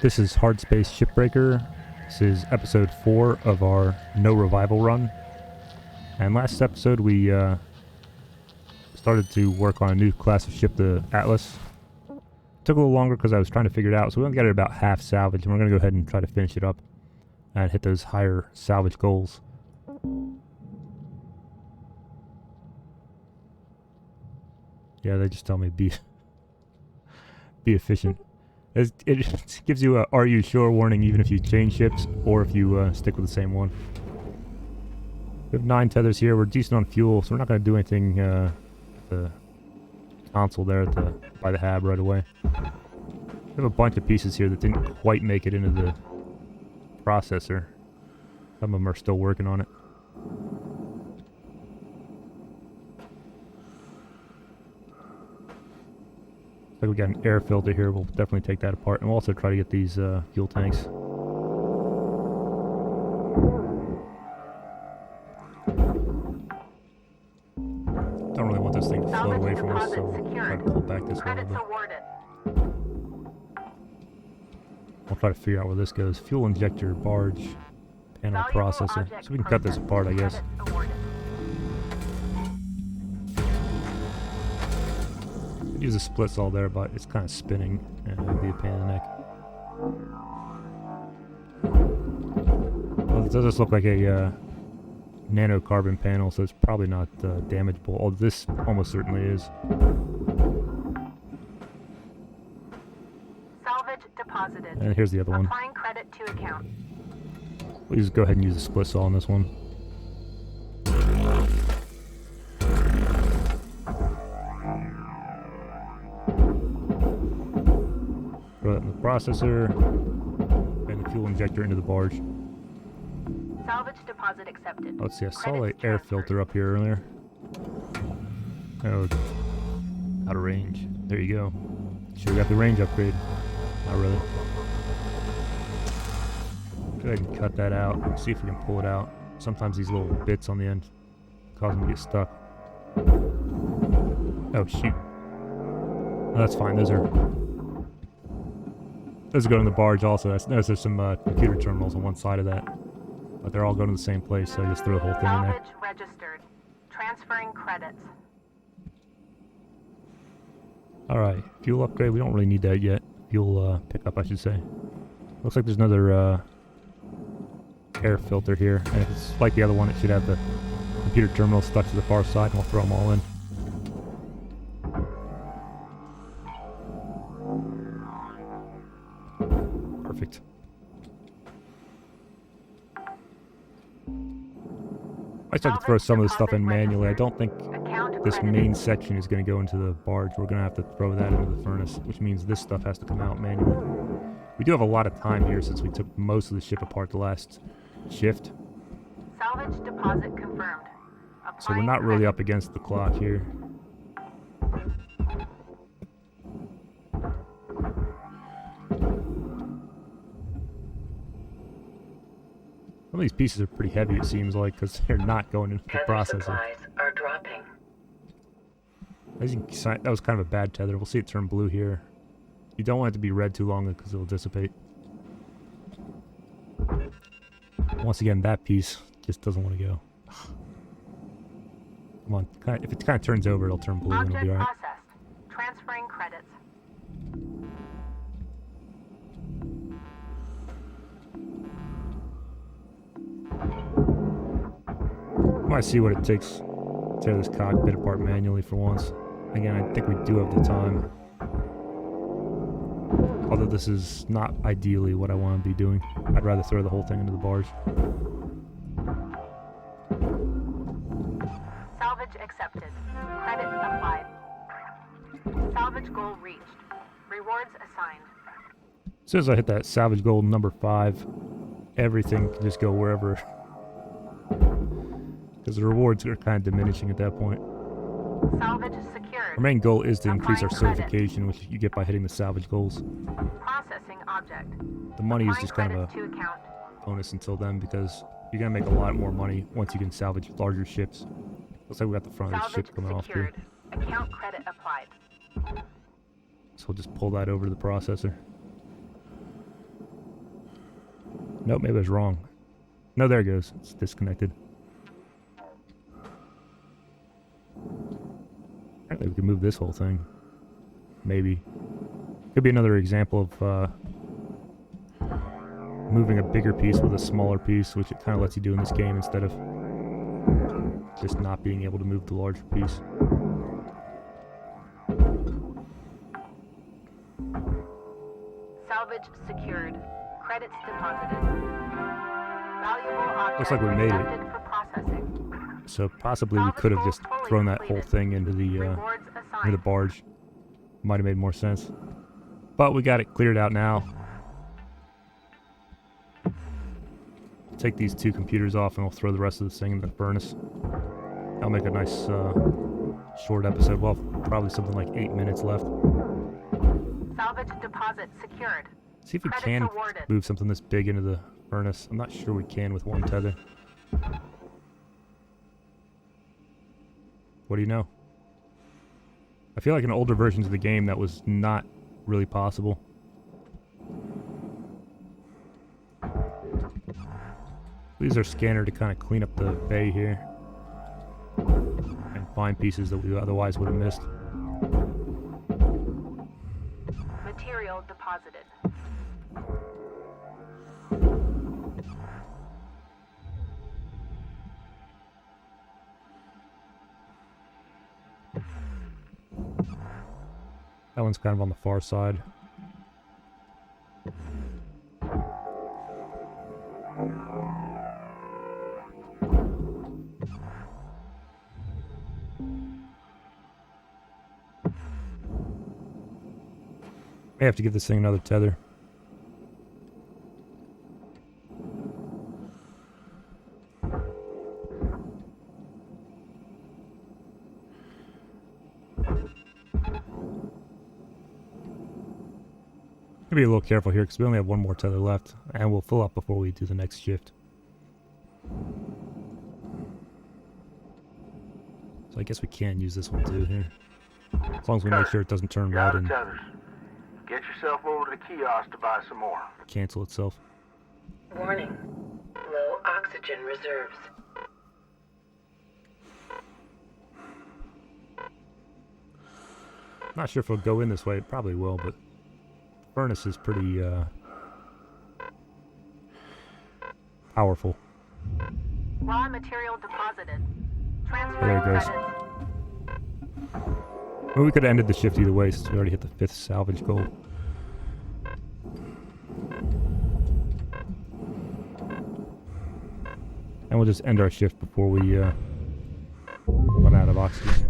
This is Hardspace Shipbreaker. This is episode 4 of our No Revival run. And last episode we started to work on a new class of ship, the Atlas. Took a little longer because I was trying to figure it out, so we only got it about half salvage, and we're going to go ahead and try to finish it up and hit those higher salvage goals. Yeah, they just tell me be efficient. It gives you a "Are you sure?" warning even if you change ships or if you stick with the same one. We have 9 tethers here. We're decent on fuel, so we're not going to do anything the console there by the hab right away. We have a bunch of pieces here that didn't quite make it into the processor. Some of them are still working on it. Like we got an air filter here. We'll definitely take that apart, and we'll also try to get these fuel tanks. Don't really want this thing to float away from us, so we'll try to pull back this way a little bit. We'll try to figure out where this goes. Fuel injector, barge, panel processor. So we can cut this apart, I guess. Use a split saw there, but it's kind of spinning and it'll be a pain in the neck. Well, it does look like a nanocarbon panel, so it's probably not damageable. Oh, this almost certainly is. Salvage deposited. And here's the other one. Applying credit to account. Please go ahead and use a split saw on this one. Throw that in the processor and the fuel injector into the barge. Salvage deposit accepted. Let's see, I saw an air filter up here earlier. Oh, out of range. There you go. Should've got the range upgrade. Not really. Go ahead and cut that out. See if we can pull it out. Sometimes these little bits on the end cause them to get stuck. Oh shoot. No, that's fine. Those go in the barge also. Notice there's some computer terminals on one side of that. But they're all going to the same place, so I just throw the whole thing in there. Salvage registered. Transferring credits. Alright, fuel upgrade. We don't really need that yet. Fuel pickup, I should say. Looks like there's another air filter here. And if it's like the other one, it should have the computer terminal stuck to the far side, and we'll throw them all in. Perfect. I start to throw some of this stuff in manually. I don't think this main section is going to go into the barge. We're going to have to throw that into the furnace, which means this stuff has to come out manually. We do have a lot of time here since we took most of the ship apart the last shift. Salvage deposit confirmed. So we're not really up against the clock here. Some of these pieces are pretty heavy, it seems like, because they're not going into the processor. Supplies are dropping. As you can see, that was kind of a bad tether. We'll see it turn blue here. You don't want it to be red too long because it'll dissipate. Once again, that piece just doesn't want to go. Come on, if it kind of turns over, it'll turn blue and it'll be alright. Processed. Transferring credits. I might see what it takes to tear this cockpit apart manually for once. Again, I think we do have the time. Although this is not ideally what I want to be doing. I'd rather throw the whole thing into the barge. Salvage accepted. Credit applied. Salvage goal reached. Rewards assigned. As soon as I hit that salvage goal number 5, everything can just go wherever. Because the rewards are kind of diminishing at that point. Salvage secured. Our main goal is to increase our certification, which you get by hitting the salvage goals. Processing object. The money is just kind of to account. a bonus until then, because you're going to make a lot more money once you can salvage larger ships. Looks like we got the front of the ship coming off here. Account credit applied. So we'll just pull that over to the processor. Nope, maybe I was wrong. No, there it goes. It's disconnected. Apparently we can move this whole thing. Maybe. Could be another example of moving a bigger piece with a smaller piece, which it kind of lets you do in this game instead of just not being able to move the larger piece. Salvage secured. Credits deposited. Valuable object Looks like we made it. accepted for processing. So possibly we could have just thrown that whole thing into the Rewards assigned. barge. Might have made more sense. But we got it cleared out now. Take these two computers off and we'll throw the rest of this thing in the furnace. That'll make a nice short episode. Well, probably something like 8 minutes left. Salvage deposit secured. See if we Credits can awarded. move something this big into the furnace. I'm not sure we can with one tether. What do you know? I feel like in older versions of the game that was not really possible. Use our scanner to kind of clean up the bay here and find pieces that we otherwise would have missed. Material deposited. That one's kind of on the far side. May have to give this thing another tether. Be a little careful here because we only have one more tether left, and we'll fill up before we do the next shift. So I guess we can use this one too here, as long as we make sure it doesn't turn red and tethers. Get yourself over to the kiosk to buy some more. cancel itself. Warning. Low oxygen reserves. Not sure if it'll go in this way. It probably will, but the furnace is pretty powerful. Raw material deposited. Transfer There it goes. credits. Well, we could have ended the shift either way since we already hit the 5th salvage goal. And we'll just end our shift before we run out of oxygen.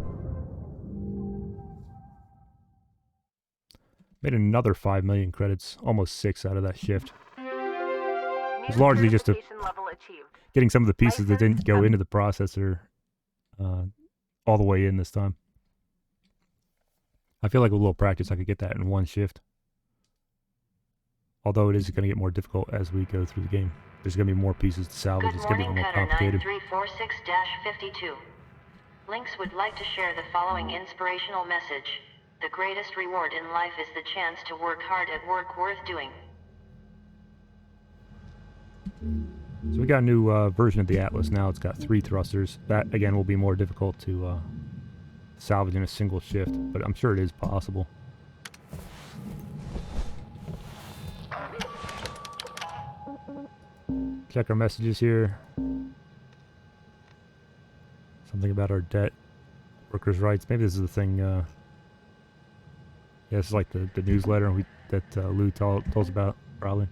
Made another 5 million credits, almost 6 out of that shift. It's largely just Level achieved. getting some of the pieces that didn't go into the processor all the way in this time. I feel like with a little practice I could get that in one shift. Although it is going to get more difficult as we go through the game. There's going to be more pieces to salvage. Good It's going to be a morning, little more Cutter complicated. 9346-52. Lynx would like to share the following inspirational message. The greatest reward in life is the chance to work hard at work worth doing. So we got a new version of the Atlas now. It's got 3 thrusters. That, again, will be more difficult to salvage in a single shift, but I'm sure it is possible. Check our messages here. Something about our debt, workers' rights. Maybe this is the thing. Yeah, this is like the newsletter that Lou told us about, probably.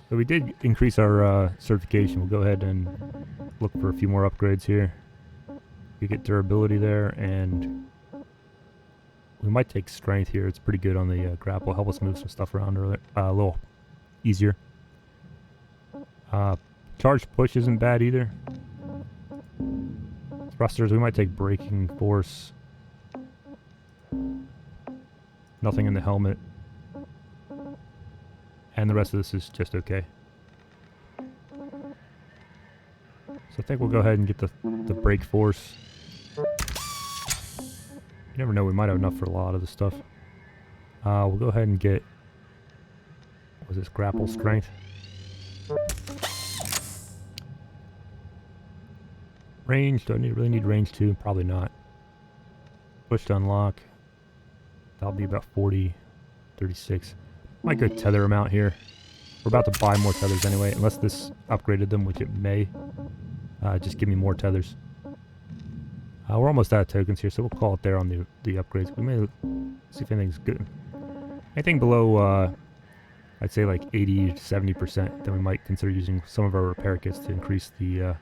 So we did increase our certification. We'll go ahead and look for a few more upgrades here. We get durability there, and we might take strength here. It's pretty good on the grapple. Help us move some stuff around a little easier. Charge push isn't bad either. Thrusters, we might take braking force. Nothing in the helmet. And the rest of this is just okay. So I think we'll go ahead and get the brake force. You never know, we might have enough for a lot of the stuff. We'll go ahead and get, what was this, grapple strength? Range, do I really need range 2? Probably not. Push to unlock. That'll be about 40, 36. Might go tether amount here. We're about to buy more tethers anyway, unless this upgraded them, which it may. Just give me more tethers. We're almost out of tokens here, so we'll call it there on the upgrades. We may see if anything's good. Anything below, I'd say like 80 to 70%, then we might consider using some of our repair kits to increase the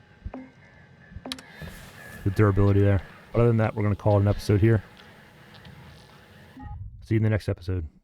durability there. Other than that, we're going to call it an episode here. See you in the next episode.